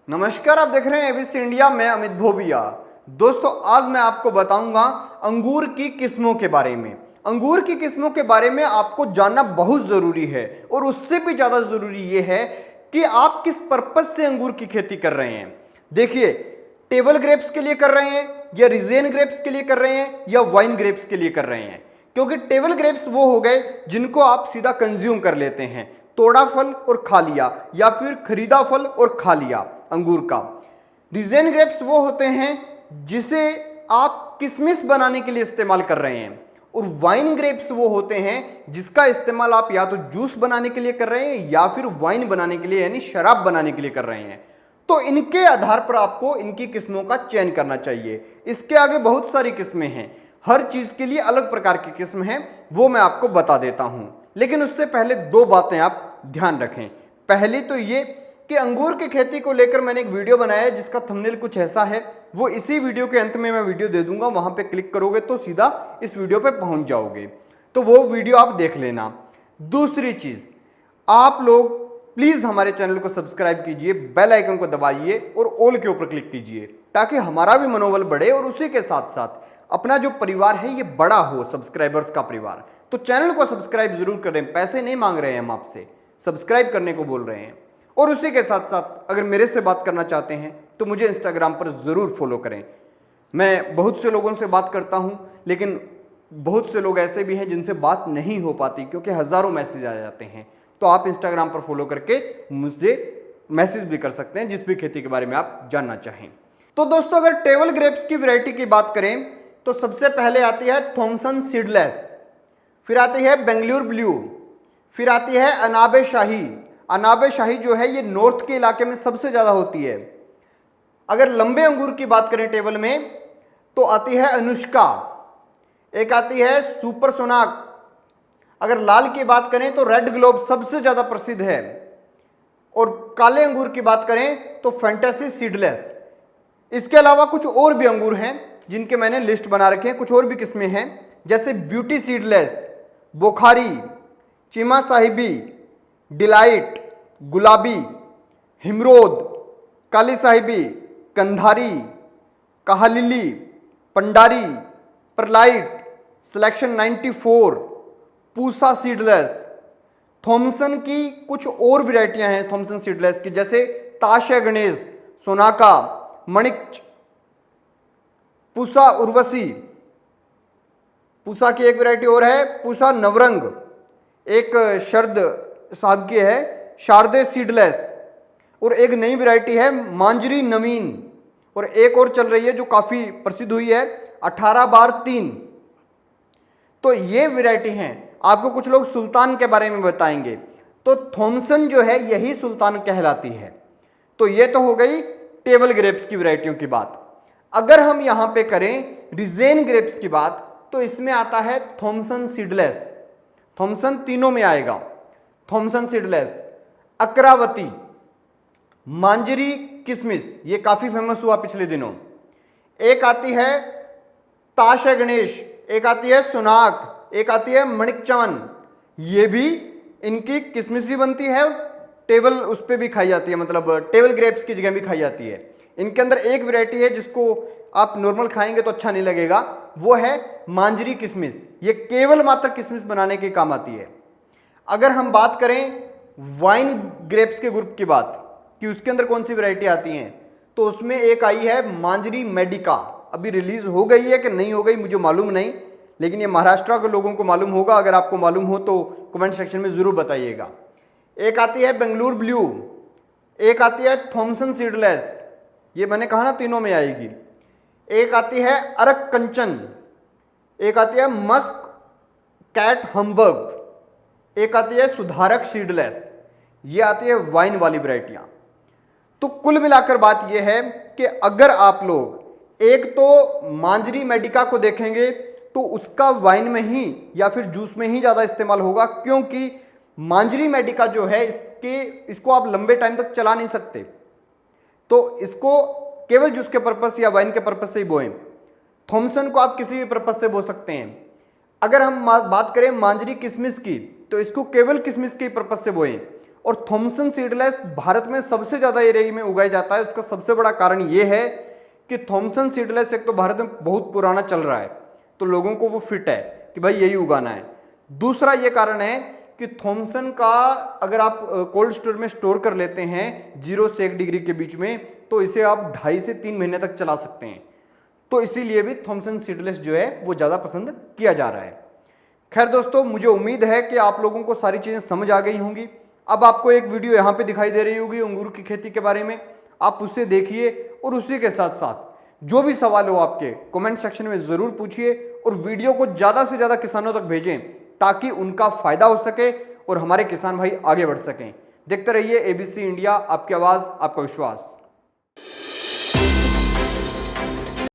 नमस्कार, आप देख रहे हैं एबीसी इंडिया में अमित भोबिया। दोस्तों, आज मैं आपको बताऊंगा अंगूर की किस्मों के बारे में। अंगूर की किस्मों के बारे में आपको जानना बहुत जरूरी है और उससे भी ज्यादा जरूरी यह है कि आप किस पर्पज से अंगूर की खेती कर रहे हैं। देखिए, टेबल ग्रेप्स के लिए कर रहे हैं या रिजेन ग्रेप्स के लिए कर रहे हैं या वाइन ग्रेप्स के लिए कर रहे हैं। क्योंकि टेबल ग्रेप्स वो हो गए जिनको आप सीधा कंज्यूम कर लेते हैं, तोड़ा फल और खा लिया, या फिर खरीदा फल और खा लिया अंगूर का। रिजेन ग्रेप्स वो होते हैं जिसे आप किशमिश बनाने के लिए इस्तेमाल कर रहे हैं, और वाइन ग्रेप्स वो होते हैं जिसका इस्तेमाल आप या तो जूस बनाने के लिए कर रहे हैं या फिर वाइन बनाने के लिए यानी शराब बनाने के लिए कर रहे हैं। तो इनके आधार पर आपको इनकी किस्मों का चयन करना चाहिए। इसके आगे बहुत सारी किस्में हैं, हर चीज के लिए अलग प्रकार की किस्म है, वो मैं आपको बता देता हूं। लेकिन उससे पहले दो बातें आप ध्यान रखें। पहली तो ये कि अंगूर की खेती को लेकर मैंने एक वीडियो बनाया है जिसका थंबनेल कुछ ऐसा है, वो इसी वीडियो के अंत में मैं वीडियो दे दूंगा, वहां पे क्लिक करोगे तो सीधा इस वीडियो पे पहुंच जाओगे, तो वो वीडियो आप देख लेना। दूसरी चीज, आप लोग प्लीज हमारे चैनल को सब्सक्राइब कीजिए, बेल आइकन को दबाइए और ऑल के ऊपर क्लिक कीजिए, ताकि हमारा भी मनोबल बढ़े और उसी के साथ साथ अपना जो परिवार है ये बड़ा हो, सब्सक्राइबर्स का परिवार। तो चैनल को सब्सक्राइब जरूर करें, पैसे नहीं मांग रहे हैं हम आपसे, सब्सक्राइब करने को बोल रहे हैं। और उसी के साथ साथ अगर मेरे से बात करना चाहते हैं तो मुझे इंस्टाग्राम पर जरूर फॉलो करें। मैं बहुत से लोगों से बात करता हूं, लेकिन बहुत से लोग ऐसे भी हैं जिनसे बात नहीं हो पाती क्योंकि हजारों मैसेज आ जाते हैं। तो आप इंस्टाग्राम पर फॉलो करके मुझसे मैसेज भी कर सकते हैं जिस भी खेती के बारे में आप जानना चाहें। तो दोस्तों, अगर टेबल ग्रेप्स की वैरायटी की बात करें तो सबसे पहले आती है थॉमसन सीडलेस, फिर आती है बेंगलुरु ब्लू, फिर आती है अनाबे शाही। अनाबे शाही जो है ये नॉर्थ के इलाके में सबसे ज्यादा होती है। अगर लंबे अंगूर की बात करें टेबल में तो आती है अनुष्का, एक आती है सुपर सोनाक। अगर लाल की बात करें तो रेड ग्लोब सबसे ज्यादा प्रसिद्ध है, और काले अंगूर की बात करें तो फैंटेसी सीडलेस। इसके अलावा कुछ और भी अंगूर हैं जिनके मैंने लिस्ट बना रखे हैं, कुछ और भी किस्में हैं जैसे beauty seedless, Bokhari, Cheema Sahibi, delight, Gulabi, Himrod, Kali Sahibi, Kandhari, कहालिली, Pandhari, perlette, selection 94, Pusa seedless. Thompson की कुछ और वैरायटियां हैं थॉमसन सीडलेस की, जैसे ताशा गणेश, सोनाका, मणिक, पूसा उर्वशी। पूसा की एक वैरायटी और है पूसा नवरंग, एक शरद साहब की है शारदे सीडलेस, और एक नई वैरायटी है मांजरी नवीन, और एक और चल रही है जो काफी प्रसिद्ध हुई है 18/3। तो ये वैरायटी हैं। आपको कुछ लोग सुल्तान के बारे में बताएंगे, तो थॉमसन जो है यही सुल्तान कहलाती है। तो ये तो हो गई टेबल ग्रेप्स की वैरायटियों की बात। अगर हम यहां पे करें रिजेन ग्रेप्स की बात तो इसमें आता है थॉमसन सीडलेस। थॉमसन तीनों में आएगा, थॉमसन सीडलेस, अकरावती, मांजरी किशमिश, ये काफी फेमस हुआ पिछले दिनों। एक आती है ताशा गणेश, एक आती है सुनाक, एक आती है मणिकचमन। ये भी इनकी किशमिश भी बनती है, टेबल उस पर भी खाई जाती है, मतलब टेबल ग्रेप्स की जगह भी खाई जाती है। इनके अंदर एक वैरायटी है जिसको आप नॉर्मल खाएंगे तो अच्छा नहीं लगेगा, वो है मांजरी किशमिश। ये केवल मात्र किशमिश बनाने के काम आती है। अगर हम बात करें वाइन ग्रेप्स के ग्रुप की बात कि उसके अंदर कौन सी वैरायटी आती हैं, तो उसमें एक आई है मांजरी मेडिका। अभी रिलीज हो गई है कि नहीं हो गई मुझे मालूम नहीं, लेकिन ये महाराष्ट्र के लोगों को मालूम होगा। अगर आपको मालूम हो तो कमेंट सेक्शन में जरूर बताइएगा। एक आती है बेंगलुरु ब्लू, एक आती है थॉमसन सीडलेस, ये मैंने कहा ना तीनों में आएगी। एक आती है अरक कंचन, एक आती है मस्क कैट हम्बर्ग, एक आती है सुधारक सीडलेस। ये आती है वाइन वाली वैरायटियां। तो कुल मिलाकर बात यह है कि अगर आप लोग एक तो मांजरी मेडिका को देखेंगे तो उसका वाइन में ही या फिर जूस में ही ज्यादा इस्तेमाल होगा, क्योंकि मांजरी मेडिका जो है इसको आप लंबे टाइम तक चला नहीं सकते, तो इसको केवल जूस के पर्पस या वाइन के पर्पस से ही बोएं। थॉमसन को आप किसी भी पर्पस से बो सकते हैं। अगर हम बात करें मांजरी किशमिश की तो इसको केवल किशमिश के पर्पस से बोएं, और थॉमसन सीडलेस भारत में सबसे ज्यादा एरिया में उगाया जाता है। उसका सबसे बड़ा कारण यह है कि थॉमसन सीडलेस एक तो भारत में बहुत पुराना चल रहा है, तो लोगों को वो फिट है कि भाई यही उगाना है। दूसरा ये कारण है कि थॉमसन का अगर आप कोल्ड स्टोर में स्टोर कर लेते हैं 0 से 1 डिग्री के बीच में, तो इसे आप 2.5 से 3 महीने तक चला सकते हैं। तो इसीलिए भी थॉमसन सीडलेस जो है वो ज़्यादा पसंद किया जा रहा है। खैर दोस्तों, मुझे उम्मीद है कि आप लोगों को सारी चीज़ें समझ आ गई होंगी। अब आपको एक वीडियो यहाँ पे दिखाई दे रही होगी अंगूर की खेती के बारे में, आप उससे देखिए और उसी के साथ साथ जो भी सवाल हो आपके कमेंट सेक्शन में ज़रूर पूछिए और वीडियो को ज़्यादा से ज़्यादा किसानों तक भेजें ताकि उनका फायदा हो सके और हमारे किसान भाई आगे बढ़ सकें। देखते रहिए ABC इंडिया, आपकी आवाज़ आपका विश्वास।